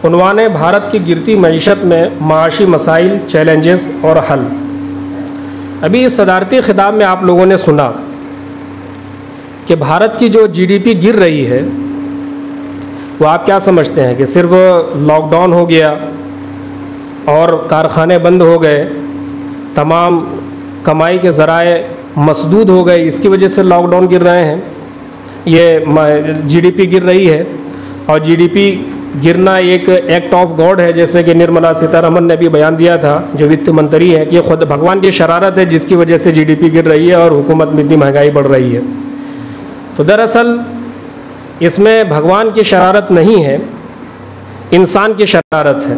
उन्वान है भारत की गिरती मईशत में माशी मसाइल, चैलेंजेस और हल। अभी इस सदारती खिताब में आप लोगों ने सुना कि भारत की जो जीडीपी गिर रही है वो आप क्या समझते हैं कि सिर्फ लॉकडाउन हो गया और कारखाने बंद हो गए, तमाम कमाई के ज़राए मसदूद हो गए, इसकी वजह से लॉकडाउन गिर रहे हैं? ये जीडीपी गिर रही है और जीडीपी गिरना एक एक्ट ऑफ गॉड है, जैसे कि निर्मला सीतारमन ने भी बयान दिया था, जो वित्त मंत्री है, कि खुद भगवान की शरारत है जिसकी वजह से जीडीपी गिर रही है और हुकूमत में इतनी महंगाई बढ़ रही है। तो दरअसल इसमें भगवान की शरारत नहीं है, इंसान की शरारत है।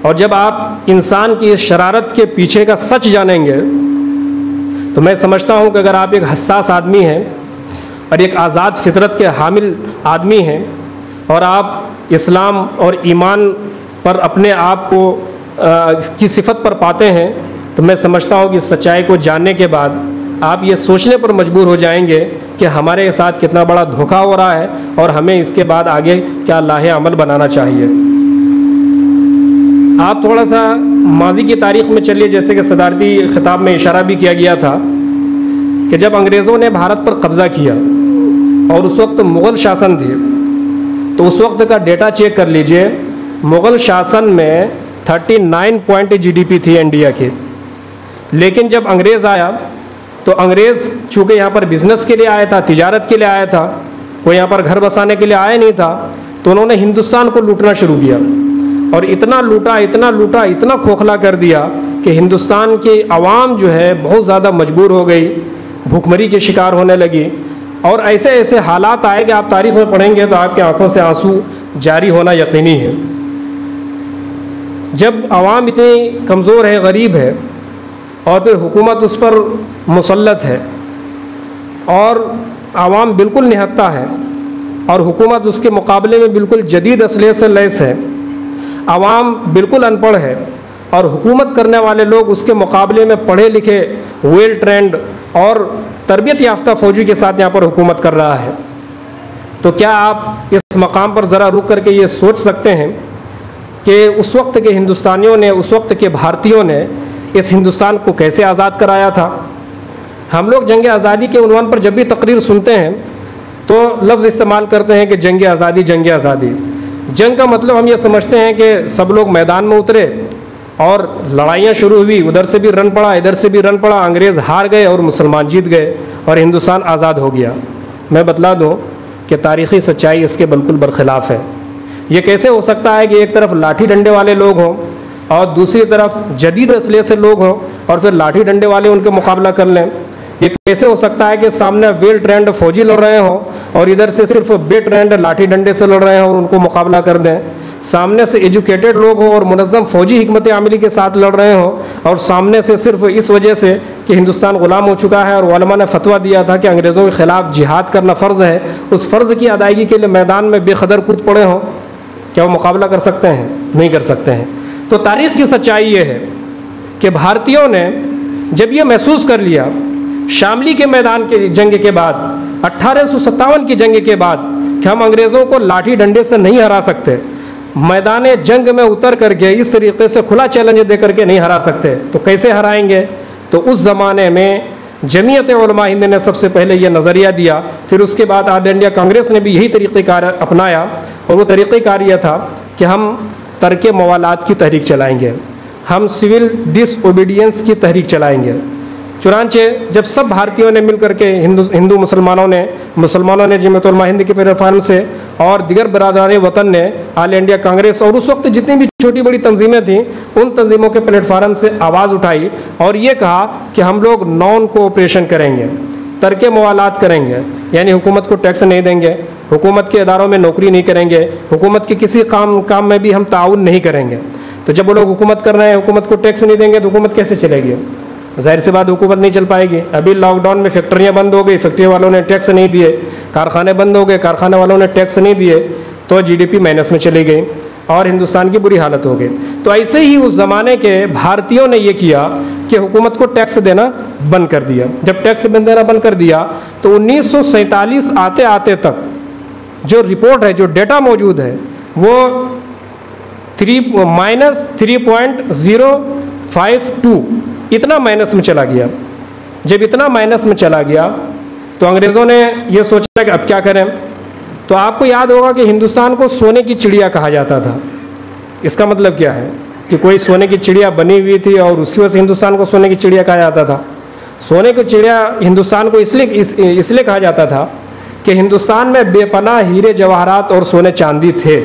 और जब आप इंसान की शरारत के पीछे का सच जानेंगे तो मैं समझता हूँ कि अगर आप एक हसास आदमी हैं और एक आज़ाद फितरत के हामिल आदमी हैं और आप इस्लाम और ईमान पर अपने आप को की सिफत पर पाते हैं, तो मैं समझता हूँ कि सच्चाई को जानने के बाद आप ये सोचने पर मजबूर हो जाएंगे कि हमारे साथ कितना बड़ा धोखा हो रहा है और हमें इसके बाद आगे क्या लाहे अमल बनाना चाहिए। आप थोड़ा सा माजी की तारीख़ में चलिए, जैसे कि सदारती खिताब में इशारा भी किया गया था कि जब अंग्रेज़ों ने भारत पर कब्ज़ा किया और उस वक्त मुग़ल शासन थे, तो उस वक्त का डेटा चेक कर लीजिए। मुग़ल शासन में 39 पॉइंट जीडीपी थी इंडिया की। लेकिन जब अंग्रेज़ आया तो अंग्रेज़ चूँकि यहाँ पर बिज़नेस के लिए आया था, तिजारत के लिए आया था, कोई यहाँ पर घर बसाने के लिए आया नहीं था, तो उन्होंने हिंदुस्तान को लूटना शुरू किया और इतना लूटा, इतना लूटा, इतना खोखला कर दिया कि हिंदुस्तान की आवाम जो है बहुत ज़्यादा मजबूर हो गई, भूखमरी के शिकार होने लगी। और ऐसे ऐसे हालात आए कि आप तारीख़ में पढ़ेंगे तो आपकी आंखों से आंसू जारी होना यकीनी है। जब आवाम इतनी कमज़ोर है, गरीब है और फिर हुकूमत उस पर मुसल्लत है और आवाम बिल्कुल निहत्ता है और हुकूमत उसके मुकाबले में बिल्कुल जदीद असलहे से लैस है, आवाम बिल्कुल अनपढ़ है और हुकूमत करने वाले लोग उसके मुकाबले में पढ़े लिखे, वेल ट्रेंड और तरबियत याफ्ता फ़ौजी के साथ यहाँ पर हुकूमत कर रहा है, तो क्या आप इस मकाम पर ज़रा रुक करके ये सोच सकते हैं कि उस वक्त के हिंदुस्तानियों ने, उस वक्त के भारतीयों ने इस हिंदुस्तान को कैसे आज़ाद कराया था? हम लोग जंग आज़ादी के उन्वान पर जब भी तकरीर सुनते हैं तो लफ्ज़ इस्तेमाल करते हैं कि जंग आज़ादी, जंग आज़ादी। जंग का मतलब हम ये समझते हैं कि सब लोग मैदान में उतरे और लड़ाइयाँ शुरू हुई, उधर से भी रन पड़ा, इधर से भी रन पड़ा, अंग्रेज़ हार गए और मुसलमान जीत गए और हिंदुस्तान आज़ाद हो गया। मैं बतला दूँ कि तारीख़ी सच्चाई इसके बिल्कुल बरखिलाफ़ है। ये कैसे हो सकता है कि एक तरफ लाठी डंडे वाले लोग हों और दूसरी तरफ जदीद असलहे से लोग हों और फिर लाठी डंडे वाले उनके मुकाबला कर लें? ये कैसे हो सकता है कि सामने वेल ट्रेंड फौजी लड़ रहे हों और इधर से सिर्फ बे ट्रेंड लाठी डंडे से लड़ रहे हों और उनको मुकाबला कर दें? सामने से एजुकेटेड लोग हों और मुनज़्ज़म फ़ौजी हिकमत अमली के साथ लड़ रहे हों और सामने से सिर्फ इस वजह से कि हिंदुस्तान ग़ुलाम हो चुका है और उलमा ने फतवा दिया था कि अंग्रेज़ों के ख़िलाफ़ जिहाद करना फ़र्ज़ है, उस फ़र्ज़ की अदायगी के लिए मैदान में बेखदर कूद पड़े हों, क्या वो मुकाबला कर सकते हैं? नहीं कर सकते हैं। तो तारीख़ की सच्चाई ये है कि भारतीयों ने जब ये महसूस कर लिया शामली के मैदान के जंग के बाद, 1857 की जंग के बाद, कि हम अंग्रेज़ों को लाठी डंडे से नहीं हरा सकते, मैदान जंग में उतर करके इस तरीके से खुला चैलेंज दे करके नहीं हरा सकते, तो कैसे हराएंगे? तो उस ज़माने में जमीयत उलमा हिंद ने सबसे पहले ये नज़रिया दिया। फिर उसके बाद ऑल इंडिया कांग्रेस ने भी यही तरीक़ेकार अपनाया और वो तरीक़ेकार यह था कि हम तर्क मवालात की तहरीक चलाएंगे, हम सिविल डिसओबीडियंस की तहरीक चलाएंगे। चुनांचे जब सब भारतीयों ने मिल करके हिंदू मुसलमानों ने जमीयत उलमा हिंद के प्लेटफार्म से और दिगर बरादरान वतन ने ऑल इंडिया कांग्रेस और उस वक्त जितनी भी छोटी बड़ी तंजीमें थीं उन तंजीमों के प्लेटफार्म से आवाज़ उठाई और ये कहा कि हम लोग नॉन कोऑपरेशन करेंगे, तर्क मवालात करेंगे, यानी हुकूमत को टैक्स नहीं देंगे, हुकूमत के इदारों में नौकरी नहीं करेंगे, हुकूमत के किसी काम में भी हम ताउन नहीं करेंगे। तो जब वो लोग हुकूमत कर रहे हैं, हुकूमत को टैक्स नहीं देंगे तो हुकूमत कैसे चलेगी? ज़ाहिर सी बात हुकूमत नहीं चल पाएगी। अभी लॉकडाउन में फैक्ट्रियाँ बंद हो गई, फैक्ट्री वालों ने टैक्स नहीं दिए, कारखाने बंद हो गए, कारखाने वालों ने टैक्स नहीं दिए, तो जीडीपी माइनस में चली गई और हिंदुस्तान की बुरी हालत हो गई। तो ऐसे ही उस ज़माने के भारतीयों ने ये किया कि हुकूमत को टैक्स देना बंद कर दिया। जब टैक्स देना बंद कर दिया तो 1947 आते आते तक जो रिपोर्ट है, जो डेटा मौजूद है, वो -3.052 इतना माइनस में चला गया। जब इतना माइनस में चला गया तो अंग्रेज़ों ने ये सोचा कि अब क्या करें। तो आपको याद होगा कि हिंदुस्तान को सोने की चिड़िया कहा जाता था। इसका मतलब क्या है कि कोई सोने की चिड़िया बनी हुई थी और उसकी वजह से हिंदुस्तान को सोने की चिड़िया कहा जाता था। सोने की चिड़िया हिंदुस्तान को इसलिए कहा जाता था कि हिंदुस्तान में बेपनाह हीरे जवाहरात और सोने चांदी थे,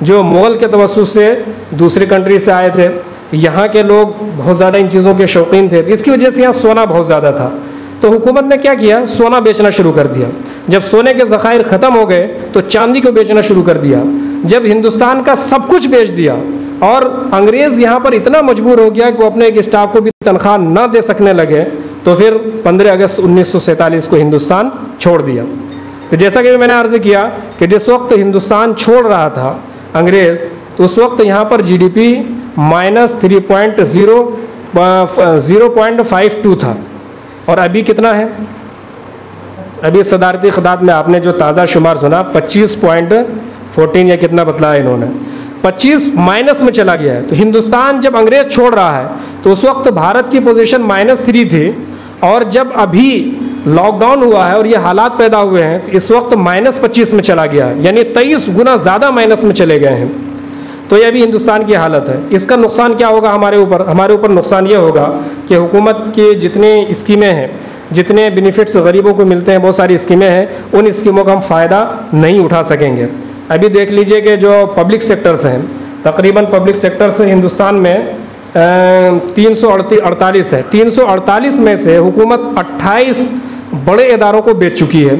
जो मुग़ल के तवस्सुस से दूसरी कंट्री से आए थे। यहाँ के लोग बहुत ज़्यादा इन चीज़ों के शौकीन थे, इसकी वजह से यहाँ सोना बहुत ज़्यादा था। तो हुकूमत ने क्या किया, सोना बेचना शुरू कर दिया। जब सोने के ज़खायर ख़त्म हो गए तो चांदी को बेचना शुरू कर दिया। जब हिंदुस्तान का सब कुछ बेच दिया और अंग्रेज़ यहाँ पर इतना मजबूर हो गया कि वो अपने एक स्टाफ को भी तनख्वाह न दे सकने लगे, तो फिर 15 अगस्त 1947 को हिंदुस्तान छोड़ दिया। तो जैसा कि मैंने अर्ज़ किया कि जिस वक्त हिंदुस्तान छोड़ रहा था अंग्रेज़, तो उस वक्त यहाँ पर GDP -0.52 था। और अभी कितना है? अभी सदारती ख़िताब में आपने जो ताज़ा शुमार सुना 25.14 या कितना बतलाया इन्होंने, 25 माइनस में चला गया है। तो हिंदुस्तान जब अंग्रेज़ छोड़ रहा है तो उस वक्त भारत की पोजीशन -3 थी, और जब अभी लॉकडाउन हुआ है और ये हालात पैदा हुए हैं तो इस वक्त -25 में चला गया है, यानी 23 गुना ज़्यादा माइनस में चले गए हैं। तो ये अभी हिंदुस्तान की हालत है। इसका नुकसान क्या होगा हमारे ऊपर नुकसान ये होगा कि हुकूमत की जितनी स्कीमें हैं, जितने बेनिफिट्स गरीबों को मिलते हैं, बहुत सारी स्कीमें हैं, उन स्कीमों का हम फ़ायदा नहीं उठा सकेंगे। अभी देख लीजिए कि जो पब्लिक सेक्टर्स हैं, तकरीबन पब्लिक सेक्टर्स हिंदुस्तान में 348 है। 348 में से हुकूमत 28 बड़े इदारों को बेच चुकी है।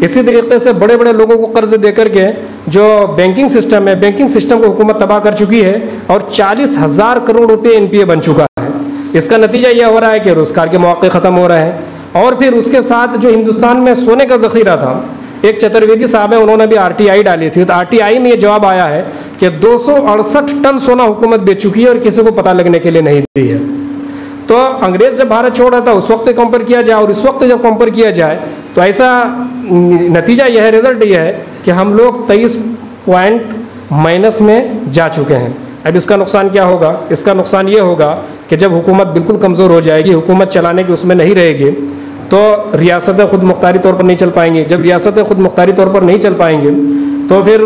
इसी तरीके से बड़े बड़े लोगों को कर्ज दे करके जो बैंकिंग सिस्टम है, बैंकिंग सिस्टम को हुकूमत तबाह कर चुकी है और 40,000 करोड़ रुपए NPA बन चुका है। इसका नतीजा यह हो रहा है कि रोज़गार के मौके ख़त्म हो रहे हैं। और फिर उसके साथ जो हिंदुस्तान में सोने का ज़ख़ीरा था, एक चतुर्वेदी साहब है, उन्होंने भी RTI डाली थी, तो RTI में ये जवाब आया है कि 268 टन सोना हुकूमत बेच चुकी है और किसी को पता लगने के लिए नहीं दी है। तो अंग्रेज़ जब भारत छोड़ रहा था उस वक्त कंपेयर किया जाए और इस वक्त जब कंपेयर किया जाए तो ऐसा नतीजा यह है, रिजल्ट यह है कि हम लोग 23 पॉइंट माइनस में जा चुके हैं। अब इसका नुकसान क्या होगा? इसका नुकसान ये होगा कि जब हुकूमत बिल्कुल कमज़ोर हो जाएगी, हुकूमत चलाने की उसमें नहीं रहेगी, तो रियासतें खुद मुख्तारी तौर पर नहीं चल पाएंगी। जब रियासतें खुद मुख्तारी तौर पर नहीं चल पाएंगी तो फिर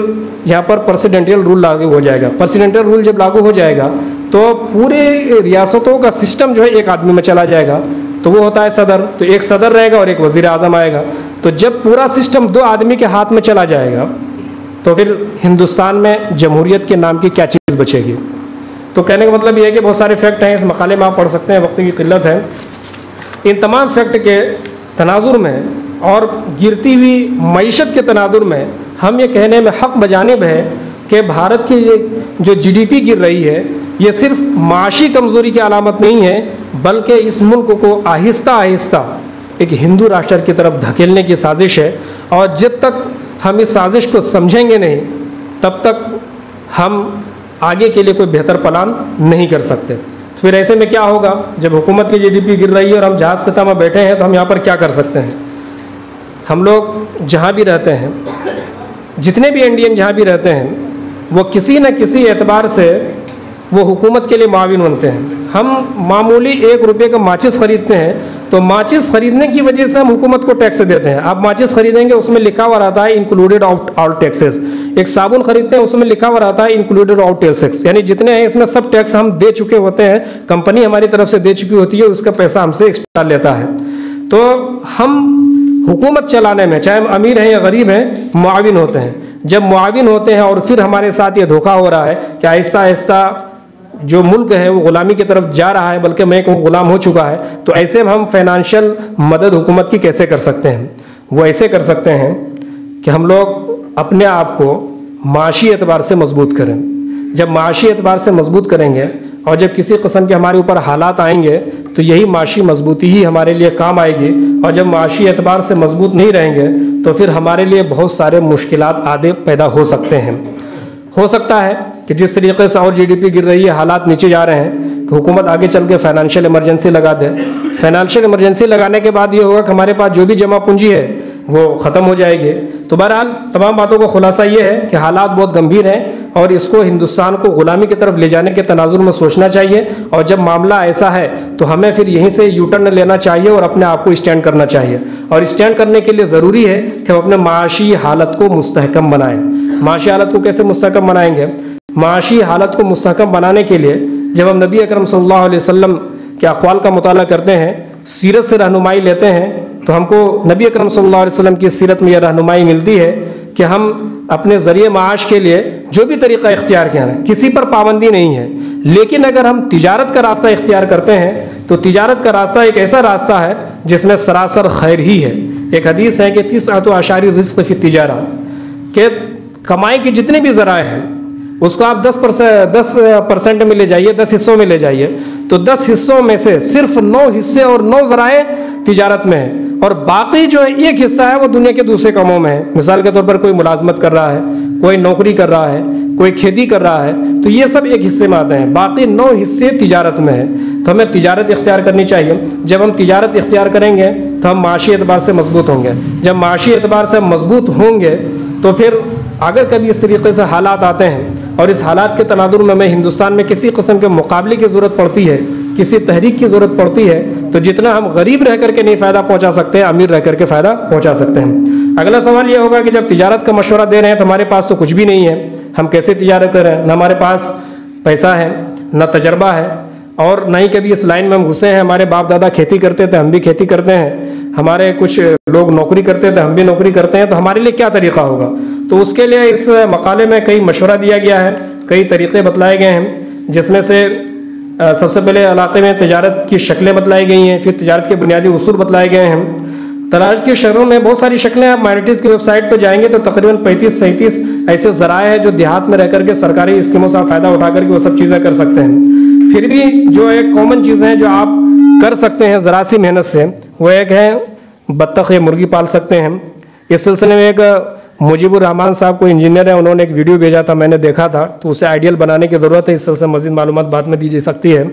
यहाँ पर प्रेसिडेंशियल रूल लागू हो जाएगा। प्रेसिडेंशियल रूल जब लागू हो जाएगा तो पूरे रियासतों का सिस्टम जो है एक आदमी में चला जाएगा, तो वो होता है सदर। तो एक सदर रहेगा और एक वज़ीर आज़म आएगा। तो जब पूरा सिस्टम 2 आदमी के हाथ में चला जाएगा तो फिर हिंदुस्तान में जमहूरियत के नाम की क्या चीज़ बचेगी? तो कहने का मतलब ये है कि बहुत सारे फैक्ट हैं, इस मकाले में आप पढ़ सकते हैं, वक्त की किल्लत है। इन तमाम फैक्ट के तनाजुर में और गिरती हुई मईशत के तनाजुर में हम ये कहने में हक़ बजानिब है कि भारत की जो GDP गिर रही है ये सिर्फ माशी कमज़ोरी की अलामत नहीं है, बल्कि इस मुल्क को आहिस्ता आहिस्ता एक हिंदू राष्ट्र की तरफ धकेलने की साजिश है। और जब तक हम इस साजिश को समझेंगे नहीं तब तक हम आगे के लिए कोई बेहतर प्लान नहीं कर सकते। तो फिर ऐसे में क्या होगा? जब हुकूमत की GDP गिर रही है और हम जहाज़ ख़त्म में बैठे हैं तो हम यहाँ पर क्या कर सकते हैं? हम लोग जहाँ भी रहते हैं, जितने भी इंडियन जहाँ भी रहते हैं, वो किसी न किसी एतबार से वो हुकूमत के लिए माविन बनते हैं। हम मामूली 1 रुपये का माचिस ख़रीदते हैं तो माचिस ख़रीदने की वजह से हम हुकूमत को टैक्स देते हैं। आप माचिस ख़रीदेंगे उसमें लिखा हुआ रहता है इंक्लूडेड ऑल टैक्सेस। एक साबुन खरीदते हैं उसमें लिखा हुआ रहता है इंक्लूडेड ऑल टैक्सेस, यानी जितने हैं इसमें सब टैक्स हम दे चुके होते हैं, कंपनी हमारी तरफ से दे चुकी होती है, उसका पैसा हमसे एक्स्ट्रा लेता है। तो हम हुकूमत चलाने में, चाहे हम अमीर हैं या गरीब हैं, मुआविन होते हैं। जब मुआविन होते हैं और फिर हमारे साथ ये धोखा हो रहा है कि आहिस्ता आहिस्ता जो मुल्क है वो ग़ुलामी की तरफ जा रहा है, बल्कि मैं को ग़ुलाम हो चुका है, तो ऐसे में हम फाइनेंशियल मदद हुकूमत की कैसे कर सकते हैं? वो ऐसे कर सकते हैं कि हम लोग अपने आप को माशी एतबार से मजबूत करें। जब माशी एतबार से मजबूत करेंगे और जब किसी किस्म के हमारे ऊपर हालात आएंगे तो यही माशी मजबूती ही हमारे लिए काम आएगी। और जब माशी एतबार से मजबूत नहीं रहेंगे तो फिर हमारे लिए बहुत सारे मुश्किलात आदि पैदा हो सकते हैं। हो सकता है कि जिस तरीके से और GDP गिर रही है, हालात नीचे जा रहे हैं, कि हुकूमत आगे चल के फाइनेंशियल इमरजेंसी लगा दे। फाइनेंशियल इमरजेंसी लगाने के बाद ये होगा कि हमारे पास जो भी जमा पूंजी है वो ख़त्म हो जाएगी। तो बहरहाल तमाम बातों का खुलासा ये है कि हालात बहुत गंभीर हैं और इसको हिंदुस्तान को ग़ुलामी की तरफ ले जाने के तनाजुर में सोचना चाहिए, और जब मामला ऐसा है तो हमें फिर यहीं से यू टर्न लेना चाहिए और अपने आप को स्टैंड करना चाहिए। और स्टैंड करने के लिए ज़रूरी है कि हम अपने माशी हालत को मुस्तहकम बनाएँ। माशी हालत को कैसे मुस्तहकम बनाएंगे? माशी हालत को मुस्तहकम बनाने के लिए जब हम नबी अकरम सल्लल्लाहु अलैहि वसल्लम के अक़वाल का मुताला करते हैं, सीरत से रहनुमाई लेते हैं, तो हमको नबी अकरम सल्लल्लाहु अलैहि वसल्लम की सीरत में यह रहनुमाई मिलती है कि हम अपने ज़रिए माश के लिए जो भी तरीक़ा इख्तियार किया है, किसी पर पाबंदी नहीं है, लेकिन अगर हम तिजारत का रास्ता इख्तियार करते हैं तो तिजारत का रास्ता एक ऐसा रास्ता है जिसमें सरासर खैर ही है। एक हदीस है कि 30 आशारी रिज़्क़ फ़ी तिजारा, के कमाई के जितने भी ज़राए हैं उसको आप 10% में ले जाइए, 10 हिस्सों में ले जाइए, तो 10 हिस्सों में से सिर्फ 9 हिस्से और 9 ज़राए तिजारत में है, और बाकी जो है एक हिस्सा है वो दुनिया के दूसरे कामों में है। मिसाल के तौर पर कोई मुलाजमत कर रहा है, कोई नौकरी कर रहा है, कोई खेती कर रहा है, तो ये सब एक हिस्से में आते हैं, बाकी 9 हिस्से तिजारत में है। तो हमें तिजारत इख्तियार करनी चाहिए। जब हम तिजारत इख्तियार करेंगे तो हम माशी एतबार से मजबूत होंगे। जब माशी एतबार से मजबूत होंगे तो फिर अगर कभी इस तरीके से हालात आते हैं और इस हालात के तनाजुर में हमें हिंदुस्तान में किसी किस्म के मुकाबले की ज़रूरत पड़ती है, किसी तहरीक की ज़रूरत पड़ती है, तो जितना हम गरीब रह करके नहीं फ़ायदा पहुंचा सकते हैं, अमीर रह करके फ़ायदा पहुंचा सकते हैं। अगला सवाल ये होगा कि जब तिजारत का मशवरा दे रहे हैं तो हमारे पास तो कुछ भी नहीं है, हम कैसे तिजारत करें? न हमारे पास पैसा है, न तजर्बा है, और न ही कभी इस लाइन में हम घुसे हैं। हमारे बाप दादा खेती करते थे, हम भी खेती करते हैं, हमारे कुछ लोग नौकरी करते थे, हम भी नौकरी करते हैं, तो हमारे लिए क्या तरीक़ा होगा? तो उसके लिए इस मकाले में कई मशवरा दिया गया है, कई तरीक़े बतलाए गए हैं, जिसमें से सबसे पहले इलाक़े में तिजारत की शक्लें बतलाई गई हैं, फिर तिजारत के बुनियादी उसूल बतलाए गए हैं। तलाश के शहरों में बहुत सारी शक्लें, आप माइनॉरिटीज़ की वेबसाइट पर जाएंगे तो तकरीबन 35-37 ऐसे ज़राए हैं जो देहात में रह करके सरकारी स्कीमों से फ़ायदा उठा करके वो सब चीज़ें कर सकते हैं। फिर भी जो एक कॉमन चीज़ें हैं जो आप कर सकते हैं ज़रा सी मेहनत से, वो एक है बत्तख या मुर्गी पाल सकते हैं। इस सिलसिले में एक मुजीबुर रहमान साहब को इंजीनियर है, उन्होंने एक वीडियो भेजा था, मैंने देखा था, तो उसे आइडियल बनाने की ज़रूरत है। इस सिलसिले में मज़ीद मालूमात बाद में दी जा सकती है।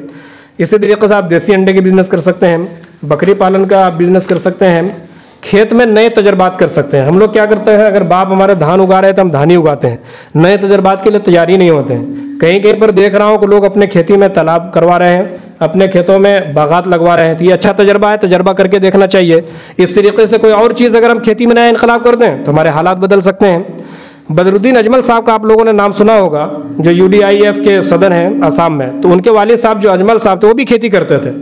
इसी तरीके से आप देसी अंडे के बिज़नेस कर सकते हैं, बकरी पालन का आप बिज़नेस कर सकते हैं, खेत में नए तजर्बात कर सकते हैं। हम लोग क्या करते हैं, अगर बाप हमारे धान उगा रहे हैं तो हम धान ही उगाते हैं, नए तजर्बात के लिए तैयारी नहीं होते हैं। कहीं कहीं पर देख रहा हूँ कि लोग अपने खेती में तालाब करवा रहे हैं, अपने खेतों में बागात लगवा रहे हैं, तो ये अच्छा तजर्बा है, तजर्बा करके देखना चाहिए। इस तरीके से कोई और चीज़ अगर हम खेती में नया इनकलाब कर दें तो हमारे हालात बदल सकते हैं। बदरुद्दीन अजमल साहब का आप लोगों ने नाम सुना होगा, जो UDIF के सदर हैं आसाम में, तो उनके वालिद साहब जो अजमल साहब थे वो भी खेती करते थे।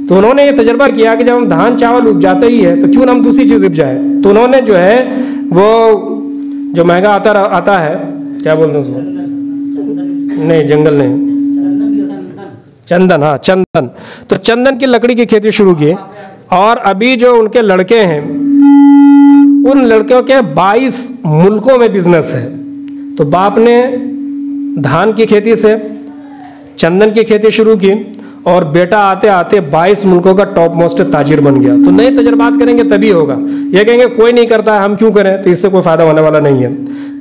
तो उन्होंने ये तजर्बा किया कि जब हम धान चावल उपजाते ही है तो क्यों ना हम दूसरी चीज़ उपजाए। तो उन्होंने जो है वो जो महंगा आता है, क्या बोलते हैं उसको, नहीं जंगल नहीं, चंदन, हाँ चंदन, तो चंदन की लकड़ी की खेती शुरू की। और अभी जो उनके लड़के हैं, उन लड़कों के 22 मुल्कों में बिजनेस है। तो बाप ने धान की खेती से चंदन की खेती शुरू की और बेटा आते आते 22 मुल्कों का टॉप मोस्ट ताजिर बन गया। तो नए तजर्बात करेंगे तभी होगा। ये कहेंगे कोई नहीं करता है हम क्यों करें, तो इससे कोई फायदा होने वाला नहीं है।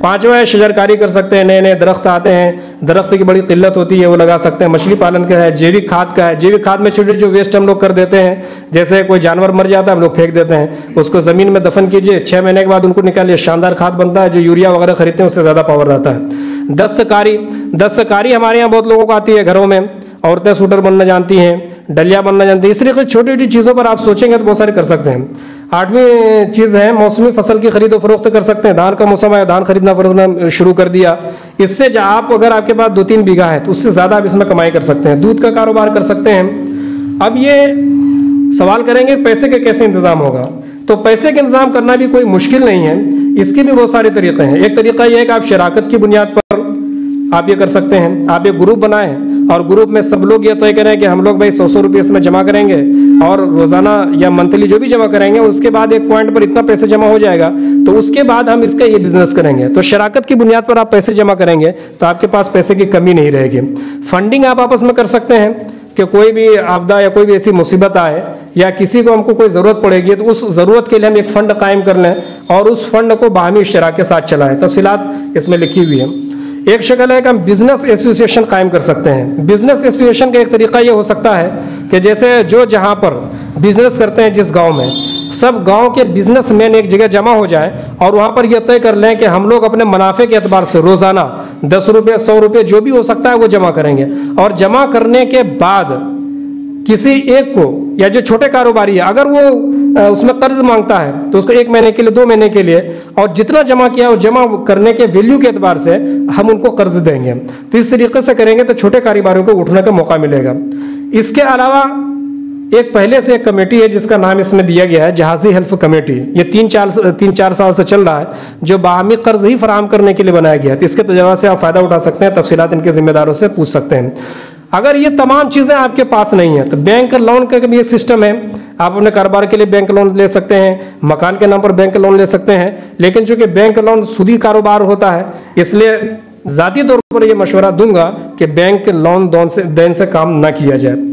पांचवा है शजरकारी कर सकते हैं, नए नए दरख्त आते हैं, दरख्त की बड़ी किल्लत होती है वो लगा सकते हैं। मछली पालन का है, जैविक खाद का है। जैविक खाद में छोटे जो वेस्ट हम लोग कर देते हैं, जैसे कोई जानवर मर जाता है हम लोग फेंक देते हैं, उसको ज़मीन में दफन कीजिए, 6 महीने के बाद उनको निकालिए, शानदार खाद बनता है, जो यूरिया वगैरह खरीदते हैं उससे ज़्यादा पावर रहता है। दस्तकारी हमारे यहाँ बहुत लोगों को आती है, घरों में औरतें सूटर बनना जानती हैं, डलिया बनना जानती हैं। इस तरीके से छोटी छोटी चीज़ों पर आप सोचेंगे तो बहुत सारे कर सकते हैं। 8वीं चीज़ है मौसमी फसल की खरीद और फरोख्त कर सकते हैं। धान का मौसम है, धान खरीदना फरोख्तना शुरू कर दिया। इससे जो आप अगर आपके पास 2-3 बीघा है तो उससे ज़्यादा आप इसमें कमाई कर सकते हैं। दूध का कारोबार कर सकते हैं। अब ये सवाल करेंगे पैसे का कैसे इंतज़ाम होगा, तो पैसे का इंतज़ाम करना भी कोई मुश्किल नहीं है, इसके भी बहुत सारे तरीक़े हैं। एक तरीका यह है कि आप शराकत की बुनियाद पर आप ये कर सकते हैं। आप एक ग्रुप बनाएं और ग्रुप में सब लोग ये तय करें कि हम लोग भाई 100 रुपये इसमें जमा करेंगे और रोज़ाना या मंथली जो भी जमा करेंगे उसके बाद एक पॉइंट पर इतना पैसे जमा हो जाएगा, तो उसके बाद हम इसका ये बिजनेस करेंगे। तो शराकत की बुनियाद पर आप पैसे जमा करेंगे तो आपके पास पैसे की कमी नहीं रहेगी। फंडिंग आप आपस में कर सकते हैं कि कोई भी आपदा या कोई भी ऐसी मुसीबत आए या किसी को हमको कोई ज़रूरत पड़ेगी तो उस ज़रूरत के लिए हम एक फ़ंड कायम कर लें और उस फंड को बाहमी इश्तराक के साथ चलाएं। तफसीलात इसमें लिखी हुई है। एक शक्ल है कि हम बिजनेस एसोसिएशन कायम कर सकते हैं। बिजनेस एसोसिएशन का एक तरीका ये हो सकता है कि जैसे जो जहाँ पर बिजनेस करते हैं जिस गांव में, सब गांव के बिजनेसमैन एक जगह जमा हो जाएं और वहां पर यह तय कर लें कि हम लोग अपने मुनाफे के एतबार से रोज़ाना 10 रुपये 100 रुपये जो भी हो सकता है वो जमा करेंगे, और जमा करने के बाद किसी एक को, या जो छोटे कारोबारी है अगर वो उसमें कर्ज मांगता है तो उसको 1 महीने के लिए 2 महीने के लिए, और जितना जमा किया वो जमा करने के वैल्यू के एतबार से हम उनको कर्ज देंगे। तो इस तरीके से करेंगे तो छोटे कारोबारियों को उठने का मौका मिलेगा। इसके अलावा एक पहले से एक कमेटी है जिसका नाम इसमें दिया गया है जहाजी हेल्प कमेटी। ये 3-4 साल से चल रहा है, जो बाहमी कर्ज ही फराहम करने के लिए बनाया गया है। तो इसके तजर्बा से आप फ़ायदा उठा सकते हैं, तफसीलात इनके जिम्मेदारों से पूछ सकते हैं। अगर ये तमाम चीज़ें आपके पास नहीं है तो बैंक लोन का भी एक सिस्टम है, आप अपने कारोबार के लिए बैंक लोन ले सकते हैं, मकान के नाम पर बैंक लोन ले सकते हैं। लेकिन चूंकि बैंक लोन सूदी कारोबार होता है, इसलिए ज़ाती तौर पर यह मशवरा दूंगा कि बैंक लोन देन से काम ना किया जाए।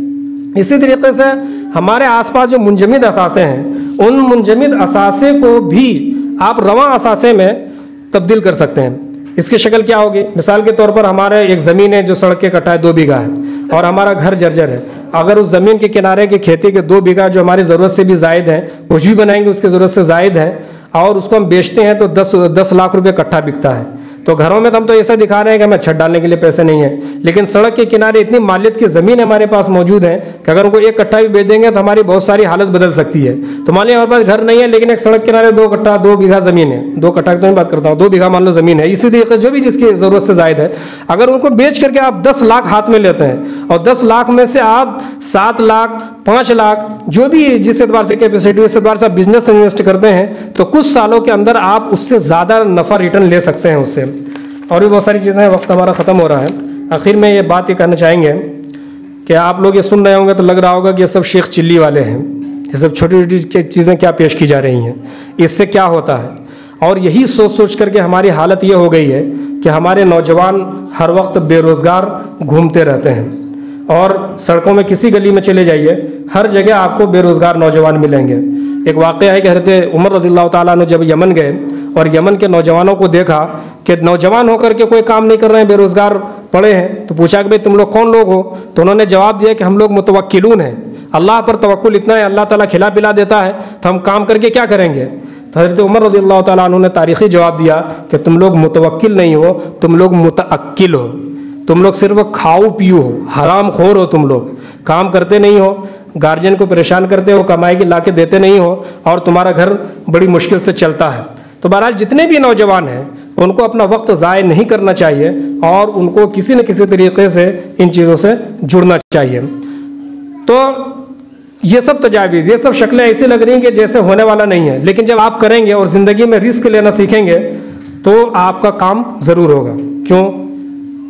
इसी तरीके से हमारे आसपास जो मुंजमद असासे हैं, उन मुंजमद असासे को भी आप रवां असासे में तब्दील कर सकते हैं। इसकी शक्ल क्या होगी? मिसाल के तौर पर हमारे एक ज़मीन है जो सड़क के कटा है, 2 बीघा है, और हमारा घर जर्जर है। अगर उस ज़मीन के किनारे की खेती के 2 बीघा जो हमारी ज़रूरत से भी ज़ायद है, कुछ भी बनाएंगे उसकी ज़रूरत से ज़ायद है, और उसको हम बेचते हैं तो 10 लाख रुपये कट्ठा बिकता है। तो घरों में तो हम तो ऐसा दिखा रहे हैं कि हमें छत डालने के लिए पैसे नहीं है, लेकिन सड़क के किनारे इतनी मालियत की ज़मीन हमारे पास मौजूद है कि अगर उनको 1 कट्ठा भी बेच देंगे तो हमारी बहुत सारी हालत बदल सकती है। तो मान लिया हमारे पास घर नहीं है, लेकिन एक सड़क किनारे 2 बीघा ज़मीन है, 2 कट्ठा की तो मैं बात करता हूँ, 2 बीघा मान लो ज़मीन है। इसी तरीके जो भी जिसकी ज़रूरत से ज़ायद है, अगर उनको बेच करके आप 10 लाख हाथ में लेते हैं, और 10 लाख में से आप 7 लाख 5 लाख जो भी जिस एतबार से कैपेसिटी इस एतबार से आप बिजनेस इन्वेस्ट करते हैं, तो कुछ सालों के अंदर आप उससे ज़्यादा नफ़ा रिटर्न ले सकते हैं उससे। और भी बहुत सारी चीज़ें हैं, वक्त हमारा ख़त्म हो रहा है। आखिर में ये बात ये कहना चाहेंगे कि आप लोग ये सुन रहे होंगे तो लग रहा होगा कि ये सब शेख चिल्ली वाले हैं, ये सब छोटी छोटी चीज़ें क्या पेश की जा रही हैं, इससे क्या होता है। और यही सोच सोच करके हमारी हालत ये हो गई है कि हमारे नौजवान हर वक्त बेरोज़गार घूमते रहते हैं, और सड़कों में किसी गली में चले जाइए हर जगह आपको बेरोज़गार नौजवान मिलेंगे। एक वाक़या है कि हज़रत उमर रज़ियल्लाहु ताला अन्हु जब यमन गए और यमन के नौजवानों को देखा कि नौजवान होकर के कोई काम नहीं कर रहे हैं, बेरोज़गार पड़े हैं, तो पूछा कि भाई तुम लोग कौन लोग हो? तो उन्होंने जवाब दिया कि हम लोग मुतवक्किलून हैं, अल्लाह पर तवक्कुल इतना है, अल्लाह ताला खिला पिला देता है, तो हम काम करके क्या करेंगे? तो हज़रत उमर रज़ियल्लाहु ताला अन्हु ने तारीख़ी जवाब दिया कि तुम लोग मुतवक्किल नहीं हो, तुम लोग मुतअक्किल हो, तुम लोग सिर्फ खाओ पियो हो, हराम खोर हो, तुम लोग काम करते नहीं हो, गार्जियन को परेशान करते हो, कमाई के ला के देते नहीं हो, और तुम्हारा घर बड़ी मुश्किल से चलता है। तो बहरहाल जितने भी नौजवान हैं उनको अपना वक्त ज़ाय नहीं करना चाहिए, और उनको किसी न किसी तरीके से इन चीज़ों से जुड़ना चाहिए। तो ये सब तजावीज़, ये सब शक्लें ऐसी लग रही हैं कि जैसे होने वाला नहीं है, लेकिन जब आप करेंगे और ज़िंदगी में रिस्क लेना सीखेंगे तो आपका काम ज़रूर होगा। क्यों?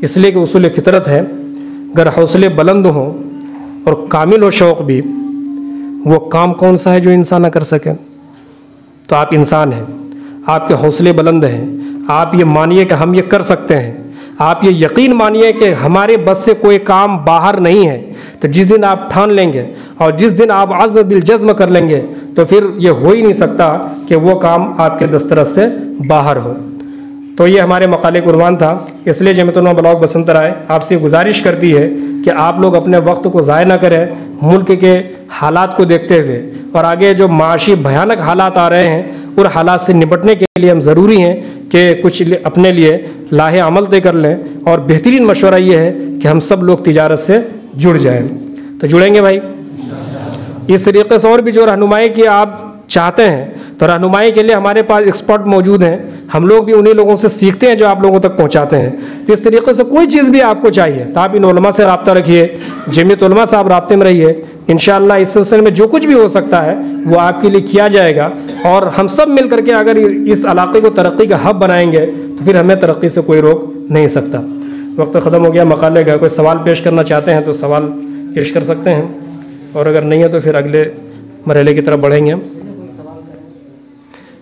इसलिए कि उसूल फितरत है, अगर हौसले बुलंद हों और कामिल हो शौक़ भी, वो काम कौन सा है जो इंसान ना कर सके? तो आप इंसान हैं, आपके हौसले बुलंद हैं, आप ये मानिए कि हम ये कर सकते हैं, आप ये यकीन मानिए कि हमारे बस से कोई काम बाहर नहीं है। तो जिस दिन आप ठान लेंगे और जिस दिन आप अज़्म बिल जज़्म कर लेंगे, तो फिर ये हो ही नहीं सकता कि वो काम आपके दस्तरस से बाहर हो। तो ये हमारे मकाले कुर्बान था। इसलिए जमीयतुल ब्लॉक बसंत राय आपसे गुजारिश करती है कि आप लोग अपने वक्त को ज़ाय ना करें, मुल्क के हालात को देखते हुए, और आगे जो माशी भयानक हालात आ रहे हैं उन हालात से निपटने के लिए हम ज़रूरी हैं कि कुछ अपने लिए लाहे अमल तय कर लें। और बेहतरीन मशवरा ये है कि हम सब लोग तिजारत से जुड़ जाएं। तो जुड़ेंगे भाई? इस तरीके से और भी जो रहनुमाई की आप चाहते हैं तो रहनुमाई के लिए हमारे पास एक्सपर्ट मौजूद हैं, हम लोग भी उन्हीं लोगों से सीखते हैं जो आप लोगों तक पहुंचाते हैं। तो इस तरीके से कोई चीज़ भी आपको चाहिए तो आप इन उलमा से रब्ता रखिए, जमीयत उलमा से आप राब्ते में रहिए। इंशाअल्लाह इस सिलसिले में जो कुछ भी हो सकता है वो आपके लिए किया जाएगा, और हम सब मिल करके अगर इस इलाके को तरक्की का हब बनाएंगे तो फिर हमें तरक्की से कोई रोक नहीं सकता। वक्त ख़त्म हो गया, मकाले का कोई सवाल पेश करना चाहते हैं तो सवाल पेश कर सकते हैं, और अगर नहीं है तो फिर अगले मरहले की तरफ बढ़ेंगे हम।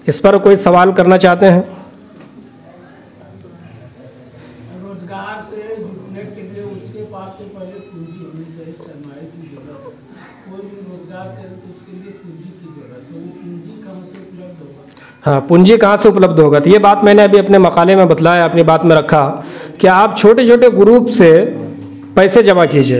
इस पर कोई सवाल करना चाहते हैं? रोजगार से जुड़ने के लिए उसके पास से पहले पूंजी होनी चाहिए, सरमाए की जरूरत है। कोई भी रोजगार करे तो उसके लिए पूंजी की जरूरत है, वो पूंजी कहाँ से उपलब्ध होगा? हाँ, पूंजी कहाँ से उपलब्ध होगा? तो ये बात मैंने अभी अपने मकाले में बतलाया, अपनी बात में रखा कि आप छोटे छोटे ग्रुप से पैसे जमा कीजिए,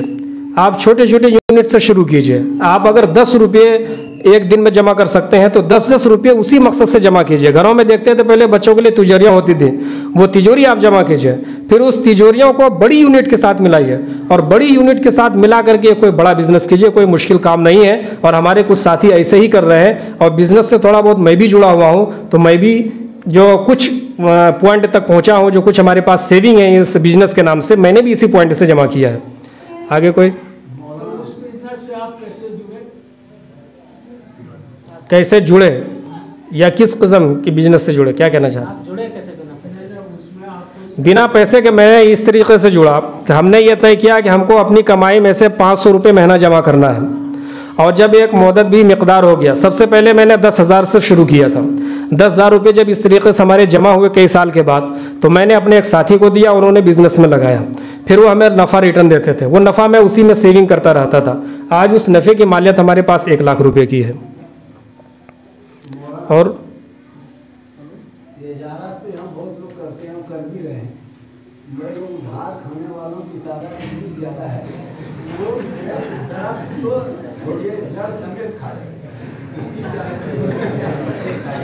आप छोटे छोटे यूनिट से शुरू कीजिए। आप अगर 10 रुपये एक दिन में जमा कर सकते हैं तो 10-10 रुपये उसी मकसद से जमा कीजिए। घरों में देखते थे पहले बच्चों के लिए तिजोरियाँ होती थी, वो तिजोरी आप जमा कीजिए, फिर उस तिजोरियों को बड़ी यूनिट के साथ मिलाइए और बड़ी यूनिट के साथ मिला करके कोई बड़ा बिजनेस कीजिए। कोई मुश्किल काम नहीं है और हमारे कुछ साथी ऐसे ही कर रहे हैं और बिजनेस से थोड़ा बहुत मैं भी जुड़ा हुआ हूँ, तो मैं भी जो कुछ पॉइंट तक पहुँचा हूँ, जो कुछ हमारे पास सेविंग है इस बिजनेस के नाम से, मैंने भी इसी पॉइंट से जमा किया है। आगे कोई उस बिजनेस से आप कैसे जुड़े या किस किस्म की बिजनेस से जुड़े, क्या कहना चाहते हैं? जुड़े कैसे बिना पैसे? उसमें आपको बिना पैसे के मैं इस तरीके से जुड़ा कि हमने ये तय किया कि हमको अपनी कमाई में से 500 रुपये महीना जमा करना है। और जब एक मुद्दत भी मिकदार हो गया, सबसे पहले मैंने 10,000 से शुरू किया था। 10,000 रुपये जब इस तरीके से हमारे जमा हुए कई साल के बाद, तो मैंने अपने एक साथी को दिया, उन्होंने बिजनेस में लगाया, फिर वो हमें नफ़ा रिटर्न देते थे, वो नफ़ा मैं उसी में सेविंग करता रहता था। आज उस नफ़े की मालियत हमारे पास 1 लाख रुपये की है। और ये ज़्यादा पे हम बहुत लोग करते हैं, हम कर भी रहे हैं, मगर वो उधार खाने वालों की तादाद इतनी ज़्यादा है, वो तो ये जड़ समेत खा रहे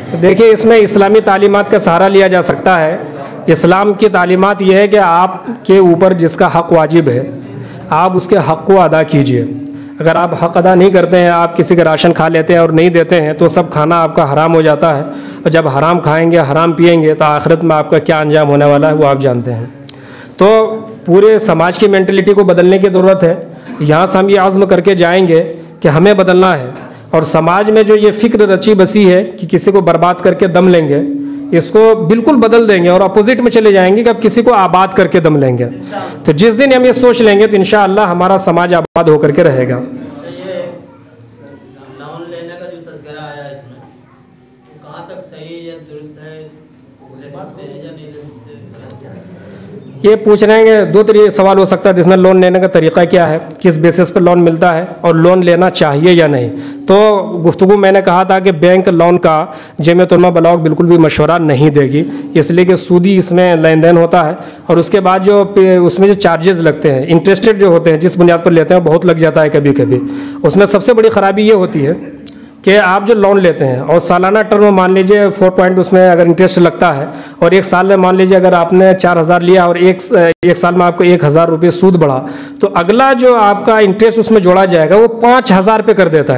हैं। देखिए, इसमें इस्लामी तालीमात का सहारा लिया जा सकता है। इस्लाम की तालीमात यह है कि आपके ऊपर जिसका हक़ वाजिब है, आप उसके हक़ को अदा कीजिए। अगर आप हक़ अदा नहीं करते हैं, आप किसी का राशन खा लेते हैं और नहीं देते हैं, तो सब खाना आपका हराम हो जाता है। और जब हराम खाएंगे, हराम पिएंगे, तो आखिरत में आपका क्या अंजाम होने वाला है वो आप जानते हैं। तो पूरे समाज की मेंटलिटी को बदलने की ज़रूरत है। यहाँ से हम ये आज़्म करके जाएंगे कि हमें बदलना है, और समाज में जो ये फ़िक्र रची बसी है कि किसी को बर्बाद करके दम लेंगे, इसको बिल्कुल बदल देंगे और अपोजिट में चले जाएंगे कि अब किसी को आबाद करके दम लेंगे। तो जिस दिन हम ये सोच लेंगे तो इंशाअल्लाह हमारा समाज आबाद होकर के रहेगा। ये लोन लेने का जो तज़किरा आया है इसमें, तो कहाँ तक सही या दुरुस्त है, ले सकते हैं या नहीं ले सकते? ये पूछ रहे हैं कि 2 तरीके सवाल हो सकता है, इसमें लोन लेने का तरीका क्या है, किस बेसिस पर लोन मिलता है और लोन लेना चाहिए या नहीं। तो गुफ्तगू मैंने कहा था कि बैंक लोन का जमीयत उलमा ब्लॉक बिल्कुल भी मशवरा नहीं देगी, इसलिए कि सूदी इसमें लेन देन होता है और उसके बाद जो उसमें जो चार्जेस लगते हैं, इंटरेस्टेड जो होते हैं, जिस बुनियाद पर लेते हैं, बहुत लग जाता है कभी कभी। उसमें सबसे बड़ी ख़राबी ये होती है कि आप जो लोन लेते हैं और सालाना टर्म मान लीजिए 4 पॉइंट उसमें अगर इंटरेस्ट लगता है, और 1 साल में मान लीजिए अगर आपने 4,000 लिया और एक साल में आपको 1,000 रुपये सूद बढ़ा, तो अगला जो आपका इंटरेस्ट उसमें जोड़ा जाएगा वो 5,000 पे कर देता है।